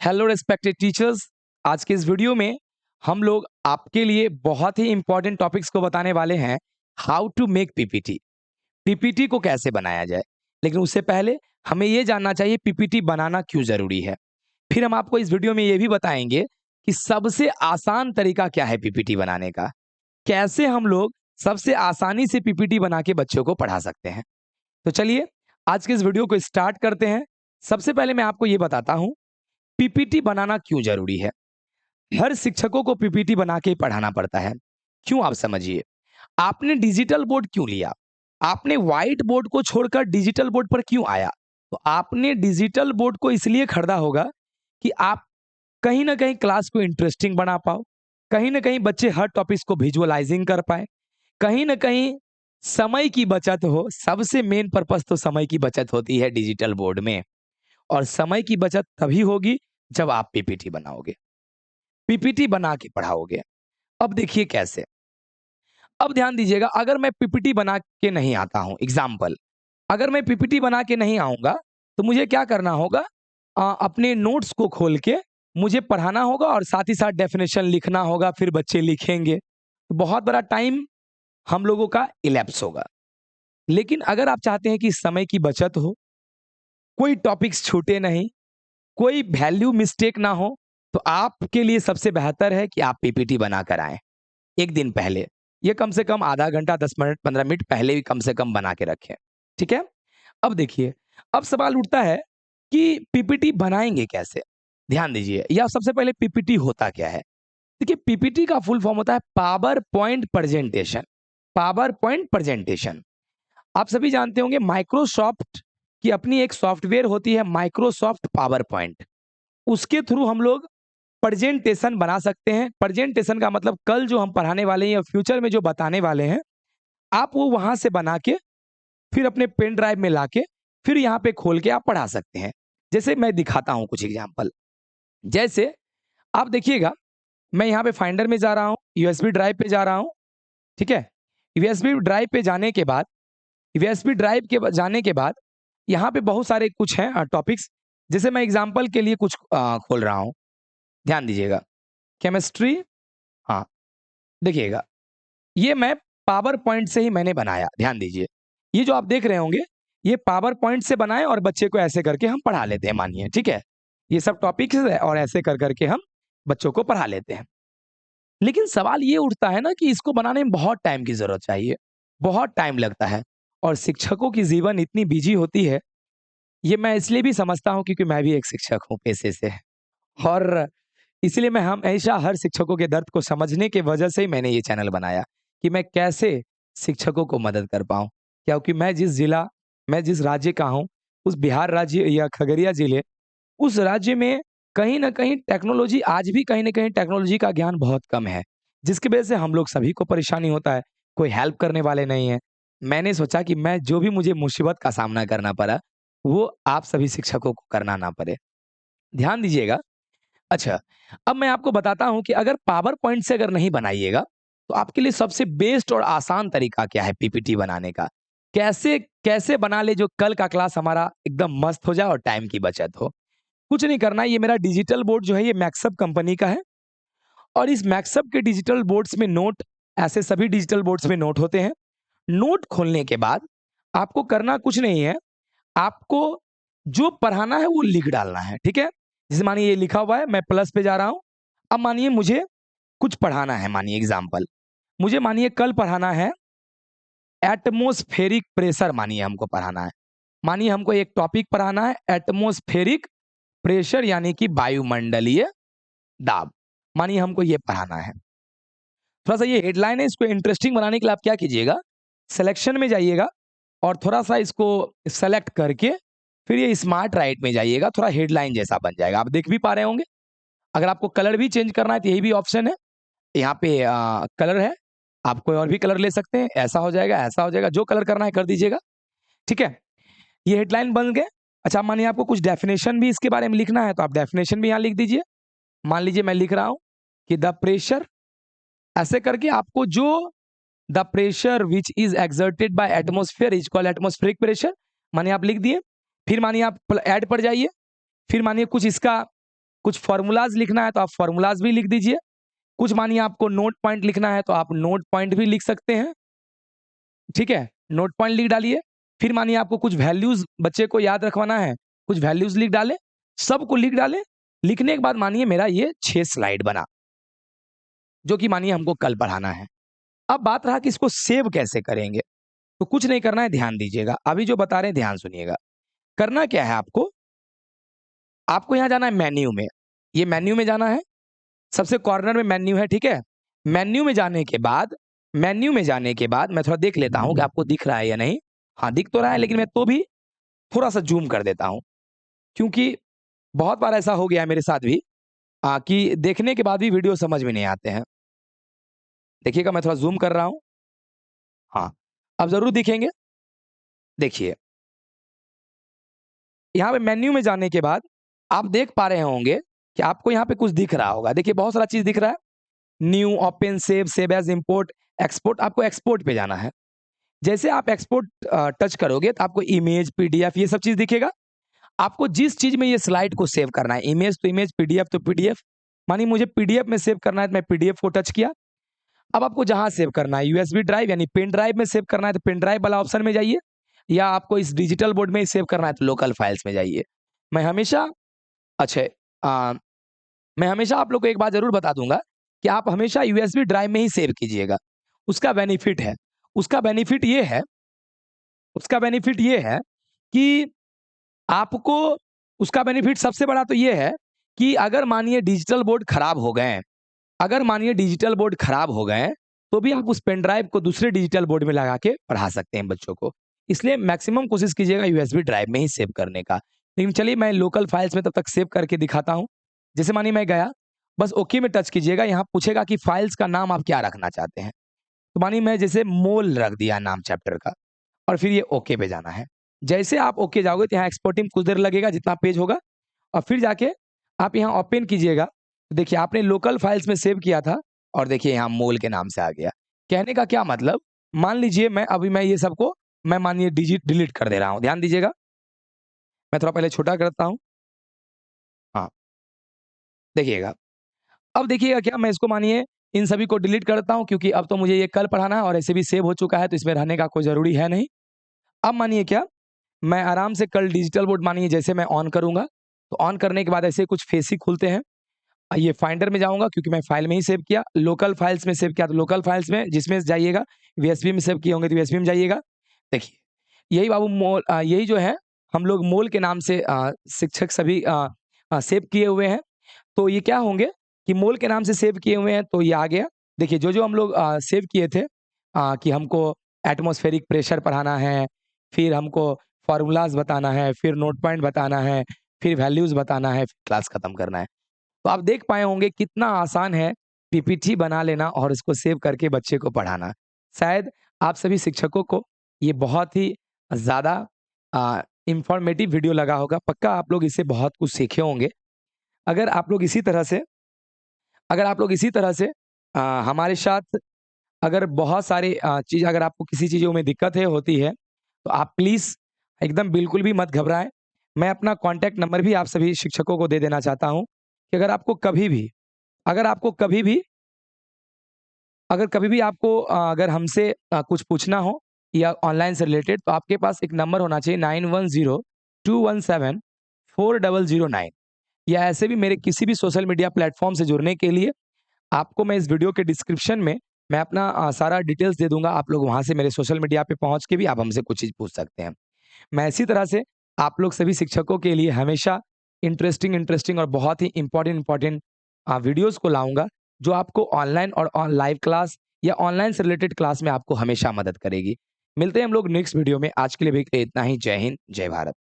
Hello respected teachers. आज के इस वीडियो में हम लोग आपके लिए बहुत ही इंपॉर्टेंट टॉपिक्स को बताने वाले हैं। How to make PPT. PPT को कैसे बनाया जाए, लेकिन उससे पहले हमें ये जानना चाहिए पीपीटी बनाना क्यों जरूरी है। फिर हम आपको इस वीडियो में ये भी बताएंगे कि सबसे आसान तरीका क्या है पीपीटी बनाने का, कैसे हम लोग सबसे आसानी से पीपीटी बना के बच्चों को पढ़ा सकते हैं। तो चलिए आज के इस वीडियो को स्टार्ट करते हैं। सबसे पहले मैं आपको ये बताता हूं पीपीटी बनाना क्यों जरूरी है। हर शिक्षकों को पीपीटी बना के पढ़ाना पड़ता है। क्यों, आप समझिए। आपने डिजिटल बोर्ड क्यों लिया? आपने व्हाइट बोर्ड को छोड़कर डिजिटल बोर्ड पर क्यों आया? तो आपने डिजिटल बोर्ड को इसलिए खरीदा होगा कि आप कहीं ना कहीं क्लास को इंटरेस्टिंग बना पाओ, कहीं ना कहीं बच्चे हर टॉपिक्स को विजुअलाइजिंग कर पाए, कहीं ना कहीं समय की बचत हो। सबसे मेन पर्पस तो समय की बचत होती है डिजिटल बोर्ड में, और समय की बचत तभी होगी जब आप पीपीटी बनाओगे, पीपीटी बना के पढ़ाओगे। अब देखिए कैसे। अब ध्यान दीजिएगा, अगर मैं पीपीटी बना के नहीं आता हूं, एग्जाम्पल, अगर मैं पीपीटी बना के नहीं आऊंगा तो मुझे क्या करना होगा? अपने नोट्स को खोल के मुझे पढ़ाना होगा और साथ ही साथ डेफिनेशन लिखना होगा, फिर बच्चे लिखेंगे तो बहुत बड़ा टाइम हम लोगों का इलेप्स होगा। लेकिन अगर आप चाहते हैं कि समय की बचत हो, कोई टॉपिक्स छूटे नहीं, कोई वैल्यू मिस्टेक ना हो, तो आपके लिए सबसे बेहतर है कि आप पीपीटी बनाकर आएं। एक दिन पहले, ये कम से कम आधा घंटा, 10 मिनट, 15 मिनट पहले भी कम से कम बना के रखें। ठीक है? अब देखिए, अब सवाल उठता है कि पीपीटी बनाएंगे कैसे? ध्यान दीजिए, या सबसे पहले पीपीटी होता क्या है? देखिए, पीपीटी का फुल फॉर्म होता है power point presentation. Power point presentation, आप सभी जानते होंगे माइक्रोसॉफ्ट की अपनी एक सॉफ्टवेयर होती है, माइक्रोसॉफ्ट पावर पॉइंट। उसके थ्रू हम लोग प्रेजेंटेशन बना सकते हैं। प्रेजेंटेशन का मतलब कल जो हम पढ़ाने वाले हैं या फ्यूचर में जो बताने वाले हैं, आप वो वहां से बना के फिर अपने पेन ड्राइव में लाके फिर यहाँ पे खोल के आप पढ़ा सकते हैं। जैसे मैं दिखाता हूं कुछ एग्जांपल। जैसे आप देखिएगा, मैं यहाँ पे फाइंडर में जा रहा हूँ, यूएसबी ड्राइव पे जा रहा हूँ। ठीक है? यूएसबी ड्राइव पे जाने के बाद, यूएसबी ड्राइव के जाने के बाद यहाँ पे बहुत सारे कुछ हैं टॉपिक्स। जैसे मैं एग्जांपल के लिए कुछ खोल रहा हूँ। ध्यान दीजिएगा, केमिस्ट्री। हाँ, देखिएगा, ये मैं पावर पॉइंट से ही मैंने बनाया। ध्यान दीजिए, ये जो आप देख रहे होंगे, ये पावर पॉइंट से बनाए और बच्चे को ऐसे करके हम पढ़ा लेते हैं, मानिए। ठीक है? ये सब टॉपिक्स है और ऐसे कर करके हम बच्चों को पढ़ा लेते हैं। लेकिन सवाल ये उठता है ना कि इसको बनाने में बहुत टाइम की जरूरत चाहिए, बहुत टाइम लगता है, और शिक्षकों की जीवन इतनी बिजी होती है। ये मैं इसलिए भी समझता हूँ क्योंकि मैं भी एक शिक्षक हूँ पेशे से, और इसलिए मैं हमेशा हर शिक्षकों के दर्द को समझने की वजह से ही मैंने ये चैनल बनाया कि मैं कैसे शिक्षकों को मदद कर पाऊँ। क्योंकि मैं जिस राज्य का हूँ, उस बिहार राज्य या खगड़िया जिले, उस राज्य में कहीं न कहीं टेक्नोलॉजी, आज भी कहीं न कहीं टेक्नोलॉजी का ज्ञान बहुत कम है, जिसकी वजह से हम लोग सभी को परेशानी होता है, कोई हेल्प करने वाले नहीं है। मैंने सोचा कि मैं जो भी मुझे मुसीबत का सामना करना पड़ा, वो आप सभी शिक्षकों को करना ना पड़े। ध्यान दीजिएगा। अच्छा, अब मैं आपको बताता हूँ कि अगर पावर पॉइंट से अगर नहीं बनाइएगा, तो आपके लिए सबसे बेस्ट और आसान तरीका क्या है पीपीटी बनाने का? कैसे कैसे बना ले जो कल का क्लास हमारा एकदम मस्त हो जाए और टाइम की बचत हो? कुछ नहीं करना है, ये मेरा डिजिटल बोर्ड जो है ये मैक्सअप कंपनी का है, और इस मैक्सअप के डिजिटल बोर्ड्स में नोट, ऐसे सभी डिजिटल बोर्ड्स में नोट होते हैं। नोट खोलने के बाद आपको करना कुछ नहीं है, आपको जो पढ़ाना है वो लिख डालना है। ठीक है? जैसे मानिए ये लिखा हुआ है, मैं प्लस पे जा रहा हूँ। अब मानिए मुझे कुछ पढ़ाना है, मानिए एग्जाम्पल, मुझे मानिए कल पढ़ाना है एटमॉस्फेरिक प्रेशर, मानिए हमको पढ़ाना है। मानिए हमको एक टॉपिक पढ़ाना है एटमॉस्फेरिक प्रेशर, यानी कि वायुमंडलीय दाब। मानिए हमको ये पढ़ाना है। थोड़ा सा ये हेडलाइन है, इसको इंटरेस्टिंग बनाने के लिए आप क्या कीजिएगा, सिलेक्शन में जाइएगा और थोड़ा सा इसको सेलेक्ट करके फिर ये स्मार्ट राइट में जाइएगा, थोड़ा हेडलाइन जैसा बन जाएगा। आप देख भी पा रहे होंगे। अगर आपको कलर भी चेंज करना है तो यही भी ऑप्शन है। यहाँ पे कलर है, आप कोई और भी कलर ले सकते हैं, ऐसा हो जाएगा, ऐसा हो जाएगा, जो कलर करना है कर दीजिएगा। ठीक है? ये हेडलाइन बन गए। अच्छा, मानिए आपको कुछ डेफिनेशन भी इसके बारे में लिखना है, तो आप डेफिनेशन भी यहाँ लिख दीजिए। मान लीजिए मैं लिख रहा हूँ कि द प्रेशर, ऐसे करके आपको जो the pressure which is exerted by atmosphere is called atmospheric pressure, मानिए आप लिख दिए। फिर मानिए आप ऐड पर जाइए, फिर मानिए कुछ इसका कुछ फ़ॉर्मूलाज़ लिखना है तो आप फ़ॉर्मूलाज़ भी लिख दीजिए। कुछ मानिए आपको नोट पॉइंट लिखना है तो आप नोट पॉइंट भी लिख सकते हैं, ठीक है? नोट पॉइंट लिख डालिए। फिर मानिए आपको कुछ वैल्यूज़ बच्चे को याद रखवाना है, कुछ वैल्यूज़ लिख डालें, सबको लिख डालें। लिखने के बाद मानिए मेरा ये 6 स्लाइड बना, जो कि मानिए हमको कल पढ़ाना है। अब बात रहा कि इसको सेव कैसे करेंगे? तो कुछ नहीं करना है, ध्यान दीजिएगा। अभी जो बता रहे हैं ध्यान सुनिएगा। करना क्या है आपको? आपको यहाँ जाना है मेन्यू में। ये मेन्यू में जाना है, सबसे कॉर्नर में मेन्यू है, ठीक है? मेन्यू में जाने के बाद मैं थोड़ा देख लेता हूँ कि आपको दिख रहा है या नहीं। हाँ, दिख तो रहा है लेकिन मैं तो भी थोड़ा-सा ज़ूम कर देता हूँ, क्योंकि बहुत बार ऐसा हो गया है मेरे साथ भी कि देखने के बाद भी वीडियो समझ में नहीं आते हैं। देखिएगा मैं थोड़ा ज़ूम कर रहा हूँ। हाँ, अब ज़रूर दिखेंगे। देखिए, यहाँ पे मेन्यू में जाने के बाद आप देख पा रहे होंगे कि आपको यहाँ पे कुछ दिख रहा होगा। देखिए बहुत सारा चीज़ दिख रहा है। New, open, save as, import, export, आपको एक्सपोर्ट पे जाना है। जैसे आप एक्सपोर्ट टच करोगे तो आपको इमेज, पीडीएफ ये सब चीज़ दिखेगा। आपको जिस चीज़ में ये स्लाइड को सेव करना है, इमेज तो इमेज, पीडीएफ तो पीडीएफ। मानिए मुझे पीडीएफ में सेव करना है तो मैं पीडीएफ को टच किया। अब आपको जहाँ सेव करना है यूएसबी ड्राइव यानी पेन ड्राइव में सेव करना है तो पेन ड्राइव वाला ऑप्शन में जाइए, या आपको इस डिजिटल बोर्ड में ही सेव करना है तो लोकल फाइल्स में जाइए। मैं हमेशा अच्छा अ, मैं हमेशा आप लोग को एक बात ज़रूर बता दूँगा कि आप हमेशा यूएसबी ड्राइव में ही सेव कीजिएगा। उसका बेनिफिट है उसका बेनिफिट ये है उसका बेनिफिट ये है कि आपको उसका बेनिफिट सबसे बड़ा तो ये है कि अगर मानिए डिजिटल बोर्ड खराब हो गए, तो भी आप उस पेन ड्राइव को दूसरे डिजिटल बोर्ड में लगा के पढ़ा सकते हैं बच्चों को। इसलिए मैक्सिमम कोशिश कीजिएगा यूएसबी ड्राइव में ही सेव करने का। लेकिन चलिए मैं लोकल फाइल्स में तब तक सेव करके दिखाता हूँ। जैसे मानिए मैं गया, बस ओके में टच कीजिएगा, यहाँ पूछेगा कि फाइल्स का नाम आप क्या रखना चाहते हैं? तो मानिए मैं जैसे मोल रख दिया नाम चैप्टर का, और फिर ये ओके पे जाना है। जैसे आप ओके जाओगे तो यहाँ एक्सपोर्टिंग कुछ देर लगेगा जितना पेज होगा, और फिर जाके आप यहाँ ओपन कीजिएगा। तो देखिए आपने लोकल फाइल्स में सेव किया था और देखिए यहाँ मोल के नाम से आ गया। कहने का क्या मतलब, मान लीजिए मैं ये सबको मैं मानिए डिलीट कर दे रहा हूँ। ध्यान दीजिएगा, मैं थोड़ा पहले छोटा करता हूँ। हाँ, देखिएगा। अब देखिएगा क्या, मैं इसको मानिए इन सभी को डिलीट करता हूँ क्योंकि अब तो मुझे ये कल पढ़ाना है और ऐसे भी सेव हो चुका है तो इसमें रहने का कोई ज़रूरी है नहीं। अब मानिए क्या, मैं आराम से कल डिजिटल बोर्ड मानिए जैसे मैं ऑन करूँगा, तो ऑन करने के बाद ऐसे कुछ फेस ही खुलते हैं। ये फाइंडर में जाऊँगा क्योंकि मैं फाइल में ही सेव किया, लोकल फाइल्स में सेव किया तो लोकल फाइल्स में जिसमें जाइएगा, यूएसबी में सेव किए होंगे तो यूएसबी में जाइएगा। देखिए, यही बाबू यही जो है हम लोग मोल के नाम से शिक्षक सभी सेव किए हुए हैं। तो ये क्या होंगे कि मोल के नाम से सेव किए हुए हैं तो ये आ गया। देखिए जो-जो हम लोग सेव किए थे कि हमको एटमॉस्फेरिक प्रेशर पढ़ाना है, फिर हमको फ़ॉर्मूलाज़ बताना है, फिर नोट पॉइंट बताना है, फिर वैल्यूज़ बताना है, फिर क्लास खत्म करना है। तो आप देख पाए होंगे कितना आसान है पीपीटी बना लेना और उसको सेव करके बच्चे को पढ़ाना। शायद आप सभी शिक्षकों को ये बहुत ही ज़्यादा इन्फॉर्मेटिव वीडियो लगा होगा। पक्का आप लोग इससे बहुत कुछ सीखे होंगे। अगर आप लोग इसी तरह से अगर आप लोग इसी तरह से हमारे साथ अगर बहुत सारे चीज़ अगर आपको किसी चीज़ों में दिक्कत होती है, तो आप प्लीज़ एकदम बिल्कुल भी मत घबराएँ। मैं अपना कॉन्टैक्ट नंबर भी आप सभी शिक्षकों को दे देना चाहता हूँ कि अगर आपको कभी भी अगर हमसे कुछ पूछना हो या ऑनलाइन से रिलेटेड तो आपके पास एक नंबर होना चाहिए 9102174009, या ऐसे भी मेरे किसी भी सोशल मीडिया प्लेटफ़ॉर्म से जुड़ने के लिए आपको मैं इस वीडियो के डिस्क्रिप्शन में मैं अपना सारा डिटेल्स दे दूँगा। आप लोग वहाँ से मेरे सोशल मीडिया पे पहुँच के भी आप हमसे कुछ चीज़ पूछ सकते हैं। मैं इसी तरह से आप लोग सभी शिक्षकों के लिए हमेशा इंटरेस्टिंग और बहुत ही इम्पोर्टेंट वीडियोज़ को लाऊँगा, जो आपको ऑनलाइन और लाइव क्लास या ऑनलाइन से रिलेटेड क्लास में आपको हमेशा मदद करेगी। मिलते हैं हम लोग नेक्स्ट वीडियो में। आज के लिए भी इतना ही। जय हिंद, जय भारत।